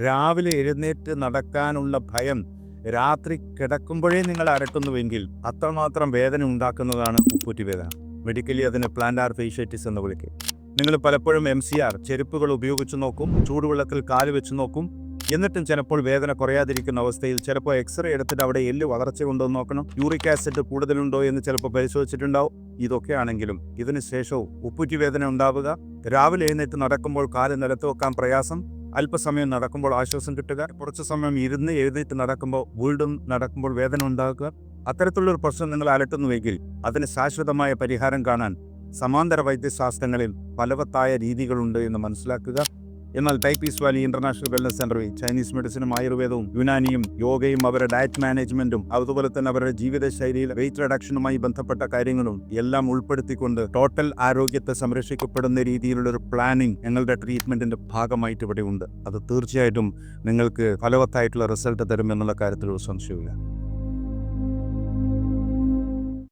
രാവിലെ എഴുന്നേറ്റ് നടക്കാനുള്ള ഭയം രാത്രി കിടക്കുമ്പോഴേ നിങ്ങൾ അലട്ടുന്നുവെങ്കിൽ അത്രമാത്രം വേദന ഉണ്ടാക്കുന്നതാണ് ഉപ്പൂറ്റി വേദന. മെഡിക്കലി അതിന് പ്ലാന്റാർ ഫേഷ്യാറ്റിസ് എന്ന് വിളിക്കും. നിങ്ങൾ പലപ്പോഴും MCR ചെരുപ്പുകൾ ഉപയോഗിച്ച് നോക്കും, ചൂടുവെള്ളത്തിൽ കാല് വെച്ച് നോക്കും, എന്നിട്ടും ചിലപ്പോൾ വേദന കുറയാതിരിക്കുന്ന അവസ്ഥയിൽ ചിലപ്പോൾ എക്സ്റേ എടുത്തിട്ട് അവിടെ എല്ല് വളർച്ച കൊണ്ടോ നോക്കണം, യൂറിക് ആസിഡ് കൂടുതലുണ്ടോ എന്ന് ചിലപ്പോൾ പരിശോധിച്ചിട്ടുണ്ടാവും. ഇതൊക്കെ ആണെങ്കിലും ഇതിന് ശേഷവും ഉപ്പൂറ്റി വേദന ഉണ്ടാവുക, രാവിലെ എഴുന്നേറ്റ് നടക്കുമ്പോൾ കാല് നിലത്ത് വെക്കാൻ പ്രയാസം, അല്പസമയം നടക്കുമ്പോൾ ആശ്വാസം കിട്ടുക, കുറച്ച് സമയം ഇരുന്ന് എഴുന്നേറ്റ് നടക്കുമ്പോൾ വീണ്ടും നടക്കുമ്പോൾ വേദന ഉണ്ടാകുക, അത്തരത്തിലുള്ളൊരു പ്രശ്നം നിങ്ങൾ അലട്ടുന്നുവെങ്കിൽ അതിന് ശാശ്വതമായ പരിഹാരം കാണാൻ സമാന്തര വൈദ്യശാസ്ത്രങ്ങളിൽ ഫലവത്തായ രീതികളുണ്ട് എന്ന് മനസ്സിലാക്കുക. എന്നാൽ ടൈപ്പീസ് വാലി ഇന്റർനാഷണൽ വെൽനസ് സെന്ററിൽ ചൈനീസ് മെഡിസിനും ആയുർവേദവും യുനാനിയും യോഗയും അവരുടെ ഡയറ്റ് മാനേജ്മെന്റും അതുപോലെ തന്നെ അവരുടെ ജീവിതശൈലിയിൽ വെയിറ്റ് റിഡക്ഷനുമായി ബന്ധപ്പെട്ട കാര്യങ്ങളും എല്ലാം ഉൾപ്പെടുത്തിക്കൊണ്ട് ടോട്ടൽ ആരോഗ്യത്തെ സംരക്ഷിക്കപ്പെടുന്ന രീതിയിലുള്ളൊരു പ്ലാനിങ് ഞങ്ങളുടെ ട്രീറ്റ്മെന്റിന്റെ ഭാഗമായിട്ട് ഇവിടെ ഉണ്ട്. അത് തീർച്ചയായിട്ടും നിങ്ങൾക്ക് ഫലവത്തായിട്ടുള്ള റിസൾട്ട് തരുമെന്നുള്ള കാര്യത്തിൽ ഒരു സംശയമില്ല.